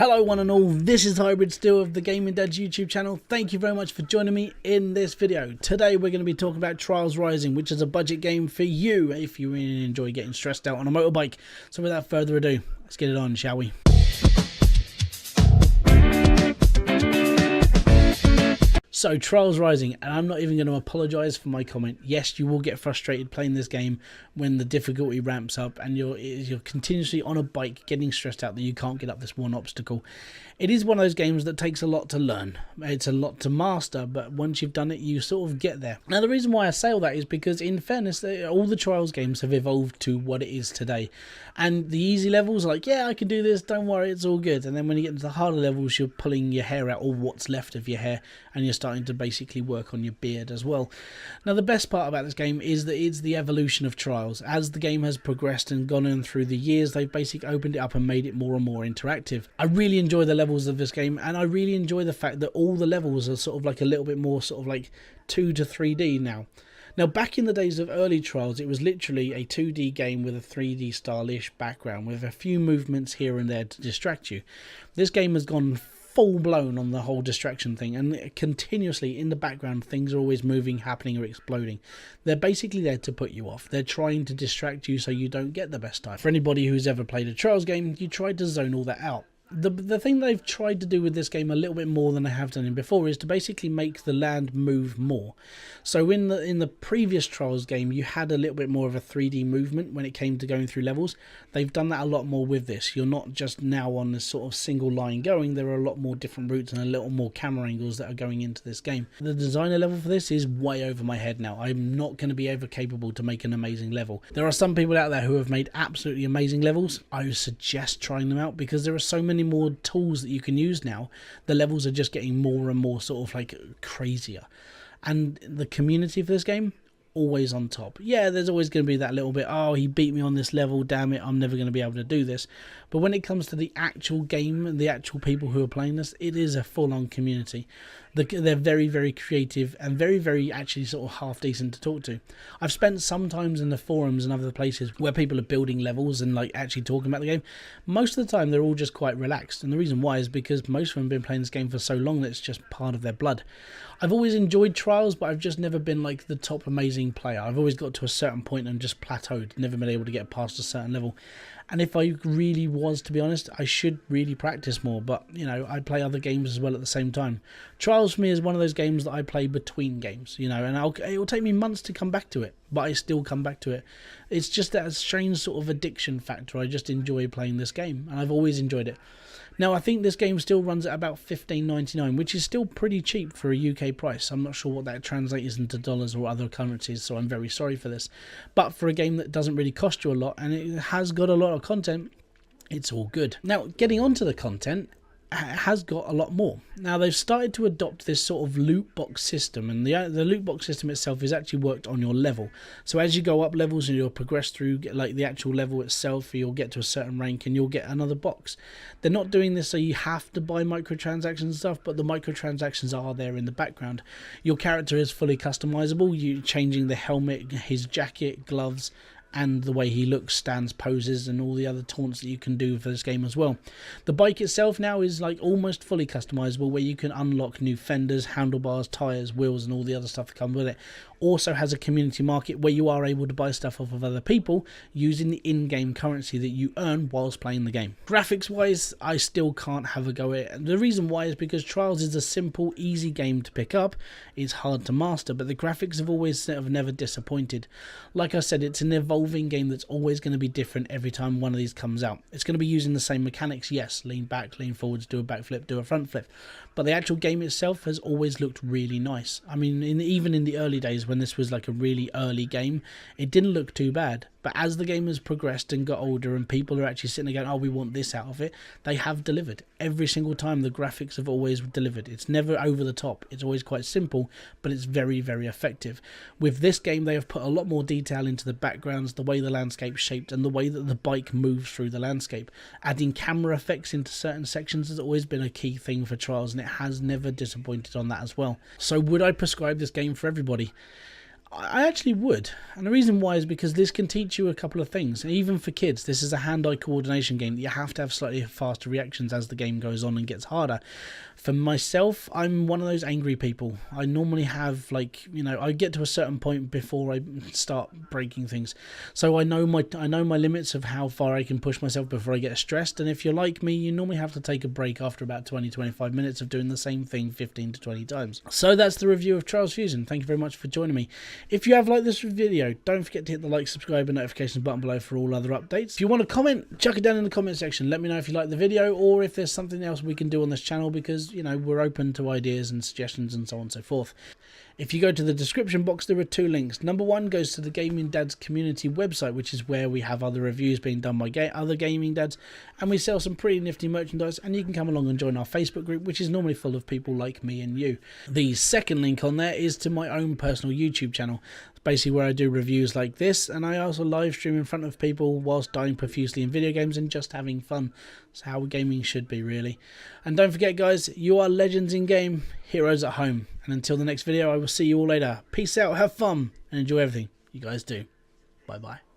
Hello one and all, this is Hybrid Steel of the Gaming Dads YouTube channel. Thank you very much for joining me in this video. Today we're going to be talking about Trials Rising, which is a budget game for you if you really enjoy getting stressed out on a motorbike. So without further ado, let's get it on, shall we? So, Trials Rising, and I'm not even going to apologise for my comment. Yes, you will get frustrated playing this game when the difficulty ramps up and you're continuously on a bike getting stressed out that you can't get up this one obstacle. It is one of those games that takes a lot to learn. It's a lot to master, but once you've done it, you sort of get there. Now, the reason why I say all that is because, in fairness, all the Trials games have evolved to what it is today. And the easy levels are like, yeah, I can do this, don't worry, it's all good. And then when you get into the harder levels, you're pulling your hair out, or what's left of your hair, and you're starting to basically work on your beard as well. Now, the best part about this game is that it's the evolution of Trials. As the game has progressed and gone on through the years, they've basically opened it up and made it more and more interactive. I really enjoy the levels of this game, and I really enjoy the fact that all the levels are sort of like a little bit more sort of like 2 to 3D now. Now, back in the days of early Trials, it was literally a 2D game with a 3D stylish background with a few movements here and there to distract you. This game has gone full blown on the whole distraction thing, and continuously in the background things are always moving, happening, or exploding. They're basically there to put you off. They're trying to distract you so you don't get the best time. For anybody who's ever played a Trials game, you try to zone all that out. The thing they've tried to do with this game a little bit more than they have done in before is to basically make the land move more. So in the previous Trials game, you had a little bit more of a 3D movement when it came to going through levels. They've done that a lot more with this. You're not just now on this sort of single line going. There are a lot more different routes and a little more camera angles that are going into this game. The designer level for this is way over my head now. I'm not going to be ever capable to make an amazing level. There are some people out there who have made absolutely amazing levels. I would suggest trying them out because there are so many more tools that you can use now. The levels are just getting more and more sort of like crazier, and the community for this game always on top. Yeah, there's always going to be that little bit, oh, he beat me on this level, damn it, I'm never going to be able to do this. But when it comes to the actual game and the actual people who are playing this, it is a full-on community. They're very, very creative and very, very actually sort of half decent to talk to. I've spent some times in the forums and other places where people are building levels and like actually talking about the game. Most of the time they're all just quite relaxed, and the reason why is because most of them have been playing this game for so long that it's just part of their blood. I've always enjoyed Trials, but I've just never been like the top amazing player. I've always got to a certain point and just plateaued, never been able to get past a certain level. And if I really was, to be honest, I should really practice more. But, you know, I play other games as well at the same time. Trials for me is one of those games that I play between games, you know, and it will take me months to come back to it, but I still come back to it. It's just that strange sort of addiction factor. I just enjoy playing this game, and I've always enjoyed it. Now, I think this game still runs at about $15.99, which is still pretty cheap for a UK price. I'm not sure what that translates into dollars or other currencies, so I'm very sorry for this. But for a game that doesn't really cost you a lot, and it has got a lot of content, it's all good. Now, getting onto the content, has got a lot more. Now, they've started to adopt this sort of loot box system, and the loot box system itself is actually worked on your level. So as you go up levels and you'll progress through like the actual level itself, you'll get to a certain rank and you'll get another box. They're not doing this so you have to buy microtransactions and stuff, but the microtransactions are there in the background. Your character is fully customizable. You changing the helmet, his jacket, gloves, and the way he looks, stands, poses, and all the other taunts that you can do for this game as well. The bike itself now is like almost fully customizable, where you can unlock new fenders, handlebars, tires, wheels, and all the other stuff that come with it. Also has a community market where you are able to buy stuff off of other people using the in-game currency that you earn whilst playing the game. Graphics wise, I still can't have a go at it. The reason why is because Trials is a simple, easy game to pick up. It's hard to master, but the graphics have always never disappointed. Like I said, it's an evolving game that's always going to be different every time one of these comes out. It's going to be using the same mechanics, yes, lean back, lean forwards, do a backflip, do a front flip, but the actual game itself has always looked really nice. I mean, even in the early days when this was like a really early game, it didn't look too bad. But as the game has progressed and got older and people are actually sitting there going, oh, we want this out of it, they have delivered. Every single time the graphics have always delivered. It's never over the top. It's always quite simple, but it's very, very effective. With this game, they have put a lot more detail into the backgrounds, the way the landscape's shaped, and the way that the bike moves through the landscape. Adding camera effects into certain sections has always been a key thing for Trials, and it has never disappointed on that as well. So would I prescribe this game for everybody? I actually would, and the reason why is because this can teach you a couple of things. And even for kids, this is a hand-eye coordination game that you have to have slightly faster reactions as the game goes on and gets harder. For myself, I'm one of those angry people. I normally have, like, you know, I get to a certain point before I start breaking things. So I know my limits of how far I can push myself before I get stressed. And if you're like me, you normally have to take a break after about 20-25 minutes of doing the same thing 15 to 20 times. So that's the review of Trials Fusion. Thank you very much for joining me. If you have liked this video, don't forget to hit the like, subscribe and notifications button below for all other updates. If you want to comment, chuck it down in the comment section. Let me know if you like the video or if there's something else we can do on this channel, because, you know, we're open to ideas and suggestions and so on and so forth. If you go to the description box, there are 2 links. Number 1 goes to the Gaming Dads community website, which is where we have other reviews being done by other gaming dads, and we sell some pretty nifty merchandise, and you can come along and join our Facebook group, which is normally full of people like me and you. The second link on there is to my own personal YouTube channel. It's basically where I do reviews like this, and I also live stream in front of people whilst dying profusely in video games and just having fun. That's how gaming should be, really. And don't forget, guys, you are legends in game, heroes at home. And until the next video, I will see you all later. Peace out, have fun, and enjoy everything you guys do. Bye bye.